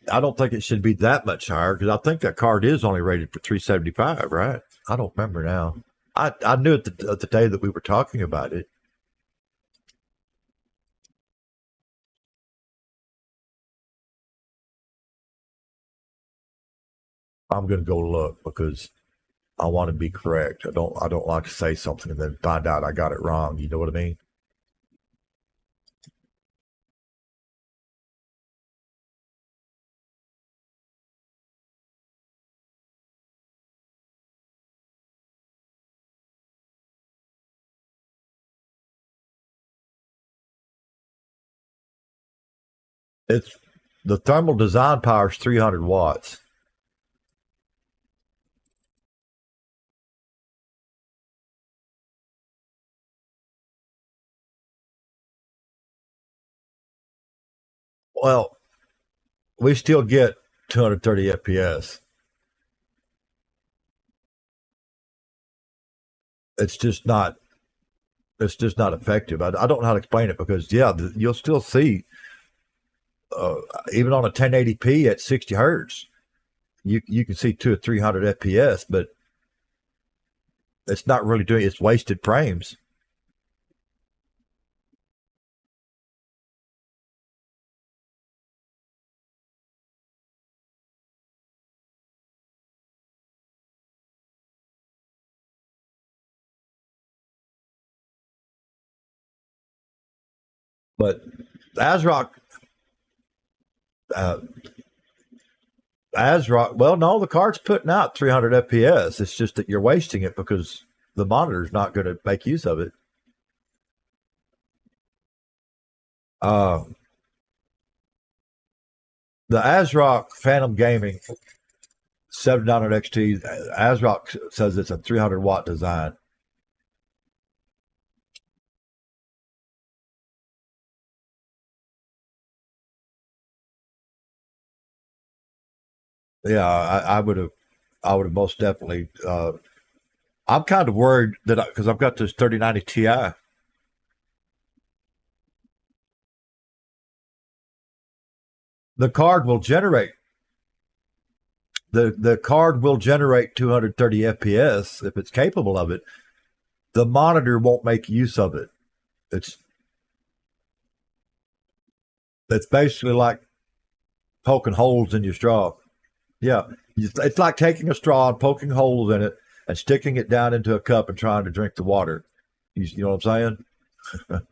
I don't think it should be that much higher because I think that card is only rated for 375, right? I don't remember now. I knew it the day that we were talking about it. I'm going to go look because I want to be correct. I don't like to say something and then find out I got it wrong. You know what I mean? It's the thermal design power is 300 watts. Well, we still get 230 FPS. It's just not. It's just not effective. I don't know how to explain it because you'll still see even on a 1080p at 60 hertz, you can see 200 or 300 FPS, but it's not really doing. It's wasted frames. But ASRock, uh, ASRock. Well, no, the card's putting out 300 FPS. It's just that you're wasting it because the monitor's not going to make use of it. Uh, the ASRock Phantom Gaming 7900 XT, ASRock says it's a 300 watt design. Yeah, I would have, most definitely. I'm kind of worried that because I've got this 3090 Ti. The card will generate the card will generate 230 FPS if it's capable of it. The monitor won't make use of it. It's basically like poking holes in your straw. Yeah, it's like taking a straw and poking holes in it and sticking it down into a cup and trying to drink the water. You know what I'm saying?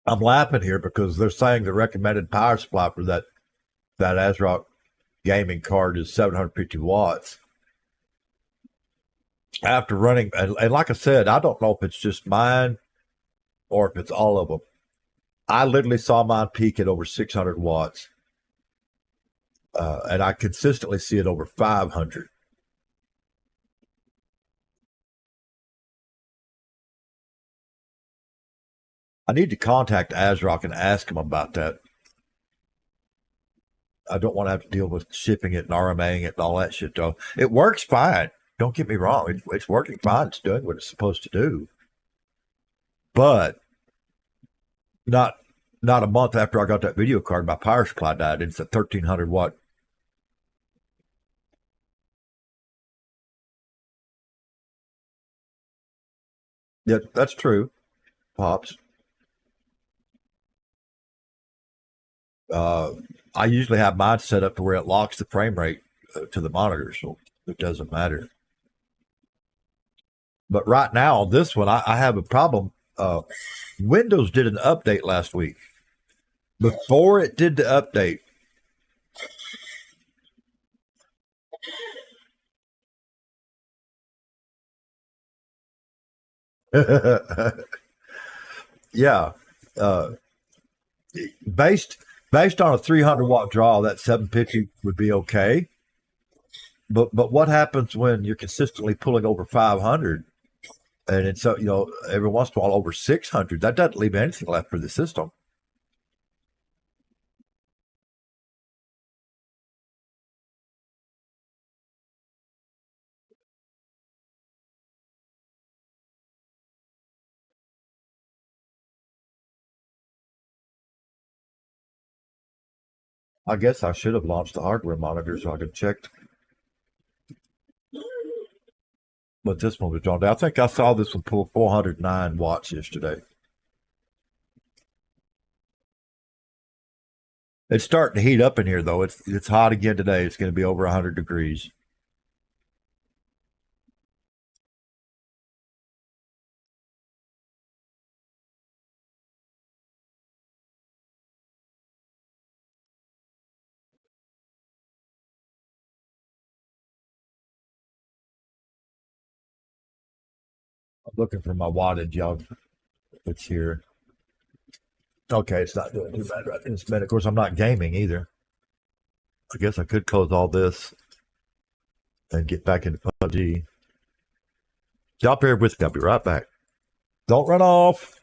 I'm laughing here because they're saying the recommended power supply for that ASRock gaming card is 750 watts. After running, and like I said, I don't know if it's just mine or if it's all of them. I literally saw mine peak at over 600 watts, and I consistently see it over 500. I need to contact ASRock and ask them about that. I don't want to have to deal with shipping it and RMAing it and all that shit, though. It works fine. Don't get me wrong. It's working fine. It's doing what it's supposed to do. But not not a month after I got that video card, my power supply died. It's a 1300 watt. Yeah, that's true, Pops. Uh, I usually have mine set up to where it locks the frame rate to the monitor, so it doesn't matter. But right now on this one, I have a problem. Windows did an update last week. Before it did the update, yeah, uh, based based on a 300-watt draw, that 750 would be okay. But what happens when you're consistently pulling over 500 and it's every once in a while over 600? That doesn't leave anything left for the system. I guess I should have launched the hardware monitor so I could check what this one was drawn to. I think I saw this one pull 409 watts yesterday. It's starting to heat up in here though. It's hot again today. It's going to be over 100 degrees. I'm looking for my wattage, y'all. It's here. Okay, it's not doing too bad right in this minute. Of course, I'm not gaming either. I guess I could close all this and get back into PUBG. Y'all bear with me. I'll be right back. Don't run off.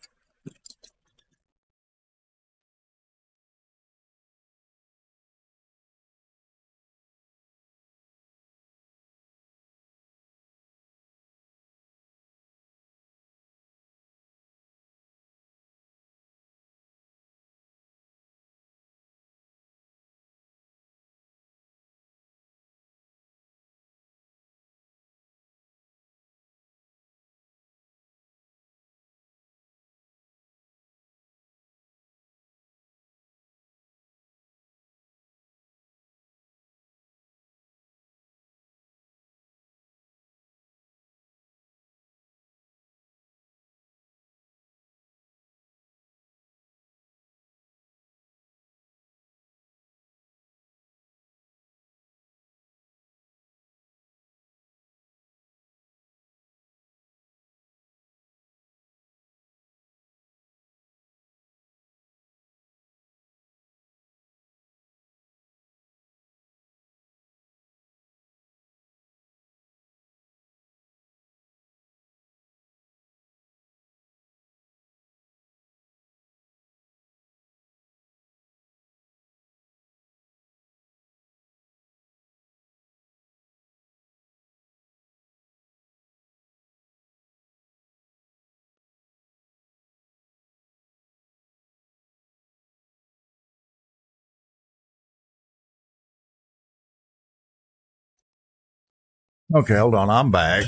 Okay, hold on. I'm back.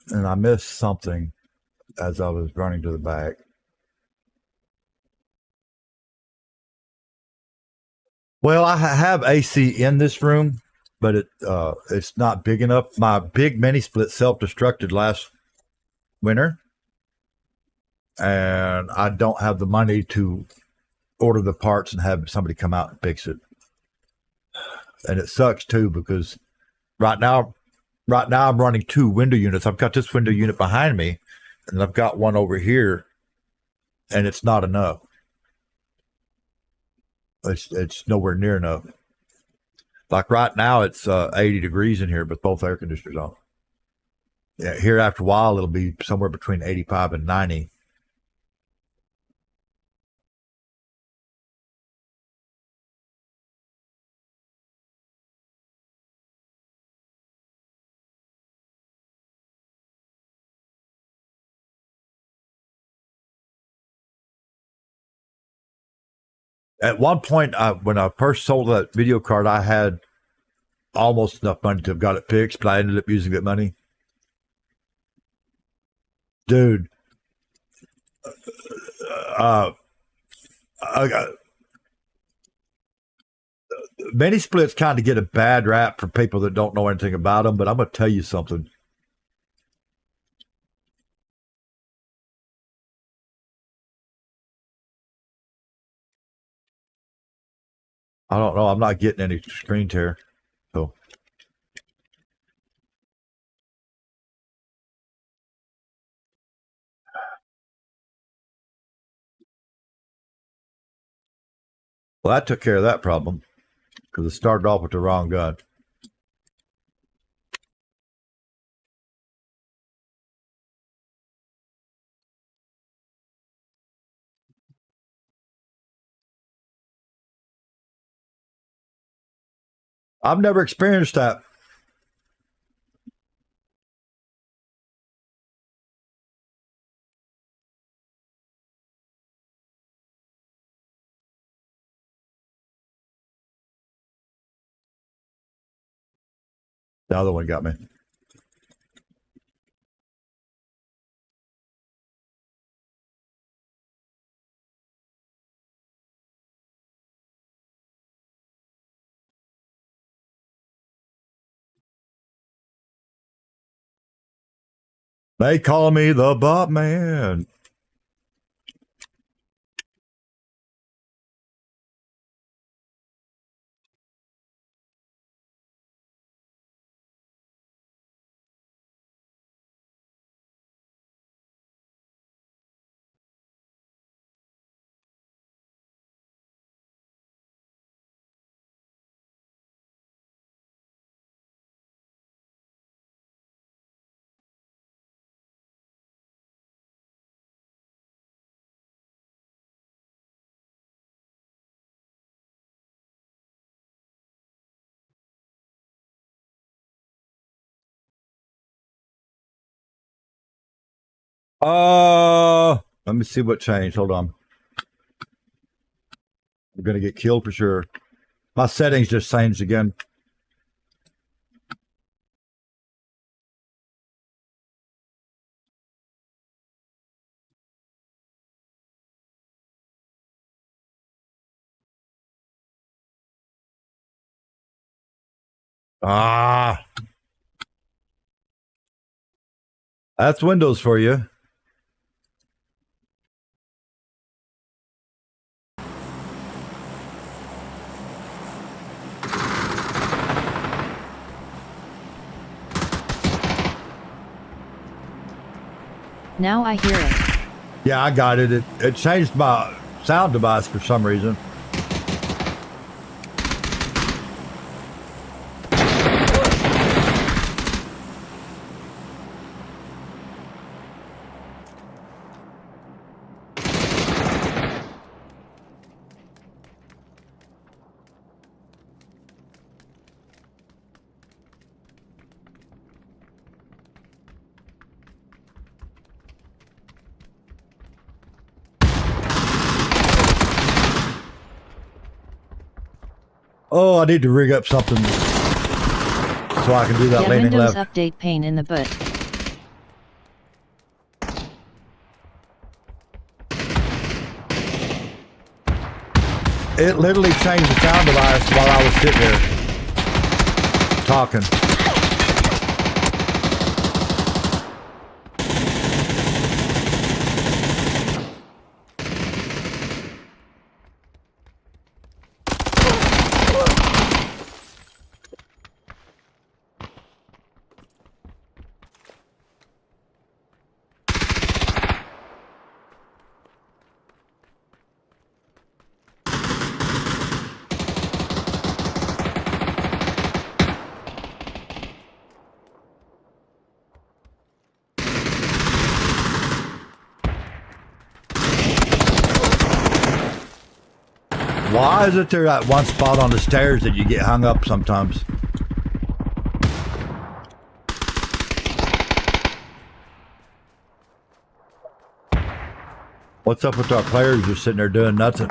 And I missed something as I was running to the back. Well, I have AC in this room, but it's not big enough. My big mini split self-destructed last winter, and I don't have the money to order the parts and have somebody come out and fix it. And it sucks too, because right now I'm running 2 window units. I've got this window unit behind me, and I've got one over here, and it's not enough. It's nowhere near enough. Like right now, it's 80 degrees in here, but both air conditioners on. Yeah, here after a while, it'll be somewhere between 85 and 90. At one point, when I first sold that video card, I had almost enough money to have got it fixed, but I ended up using that money. Dude, I got, mini splits kind of get a bad rap for people that don't know anything about them, but I'm going to tell you something. I don't know. I'm not getting any screen tear. So. Well, that took care of that problem because it started off with the wrong gun. I've never experienced that. The other one got me. They call me the Bot Man. Let me see what changed. Hold on. I'm going to get killed for sure. My settings just changed again. That's Windows for you. Now I hear it. Yeah, I got it. It changed my sound device for some reason. Oh, I need to rig up something so I can do that Get leaning Windows left. Update pane in the boot. It literally changed the sound device while I was sitting there talking. Why is it there that one spot on the stairs that you get hung up sometimes? What's up with our players just sitting there doing nothing?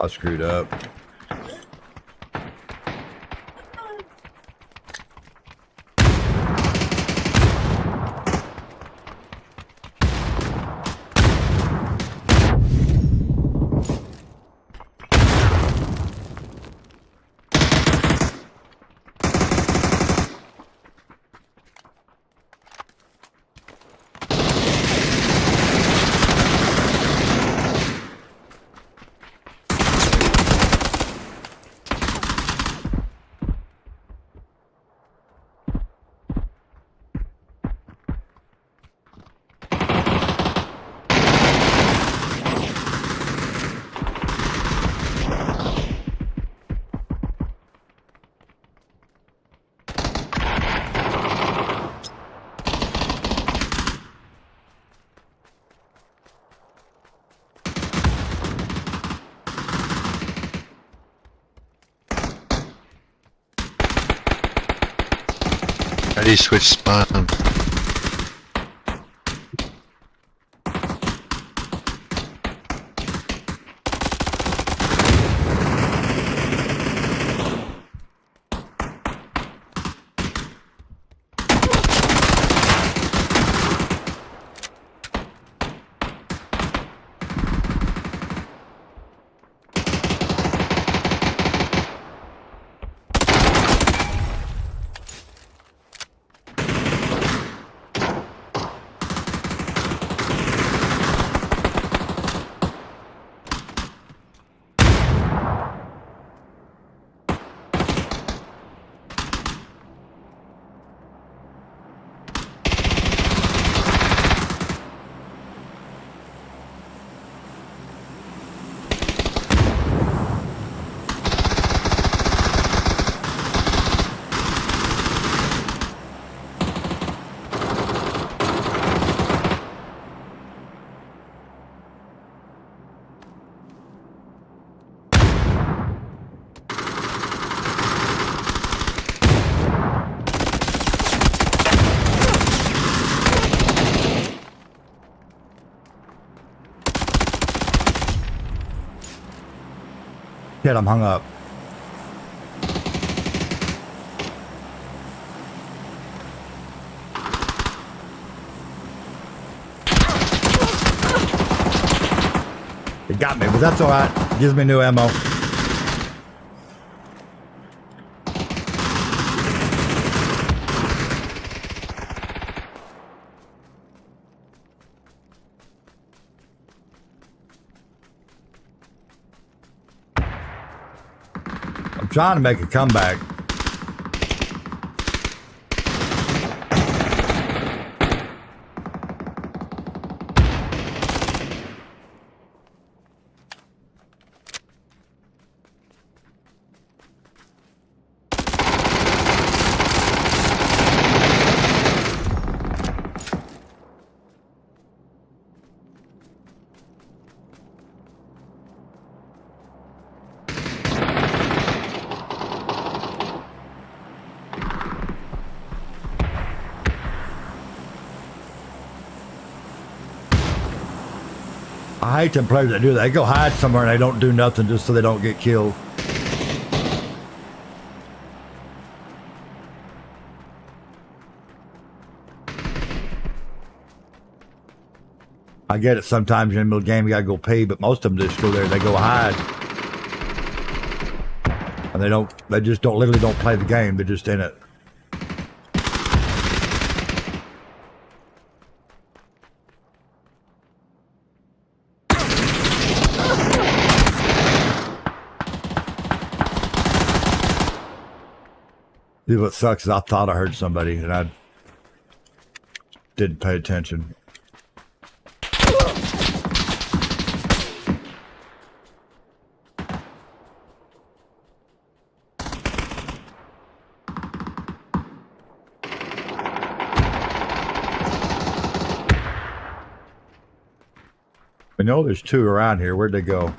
I screwed up. How do you switch spawn? Shit, I'm hung up. It got me, but that's alright. Gives me new ammo. I'm trying to make a comeback. I hate them players that do that. They go hide somewhere and they don't do nothing just so they don't get killed. I get it. Sometimes you're in the middle of the game, you gotta go pee, but most of them just go there. They go hide, and they don't. They just don't. Literally don't play the game. They're just in it. See, what sucks is I thought I heard somebody, and I didn't pay attention. I know there's two around here. Where'd they go?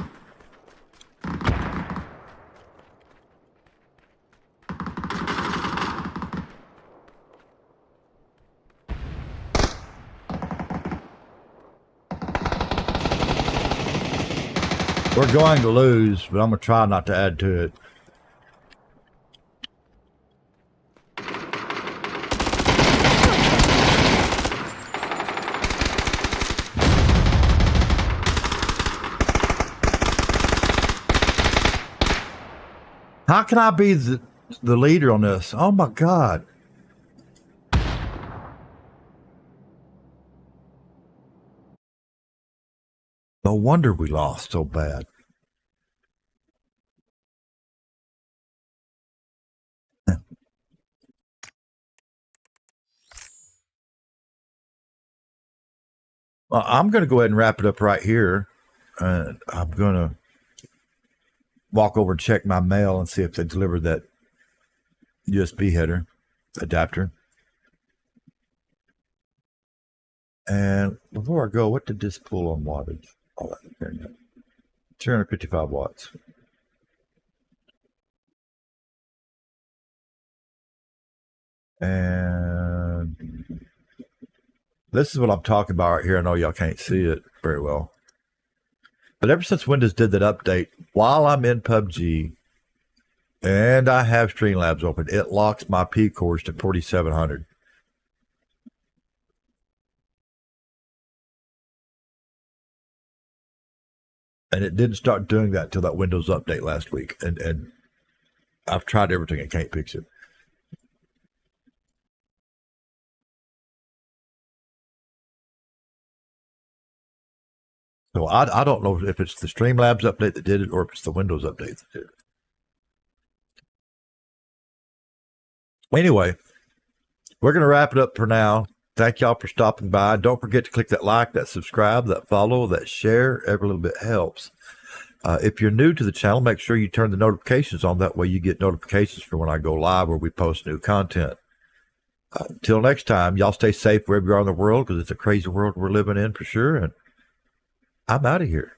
We're going to lose, but I'm going to try not to add to it. How can I be the leader on this? Oh my God. No wonder we lost so bad. Well, I'm going to go ahead and wrap it up right here. And I'm going to walk over and check my mail and see if they delivered that USB header adapter. And before I go, what did this pull on wattage? Oh, that's here now. 255 watts. And this is what I'm talking about right here. I know y'all can't see it very well. But ever since Windows did that update, while I'm in PUBG and I have Streamlabs open, it locks my P cores to 4700. And it didn't start doing that until that Windows update last week. And I've tried everything. I can't fix it. So I don't know if it's the Streamlabs update that did it or if it's the Windows update that did it. Anyway, we're going to wrap it up for now. Thank y'all for stopping by. Don't forget to click that like, that subscribe, that follow, that share. Every little bit helps. If you're new to the channel, make sure you turn the notifications on. That way you get notifications for when I go live or we post new content. Until next time, y'all stay safe wherever you are in the world because it's a crazy world we're living in for sure. And I'm out of here.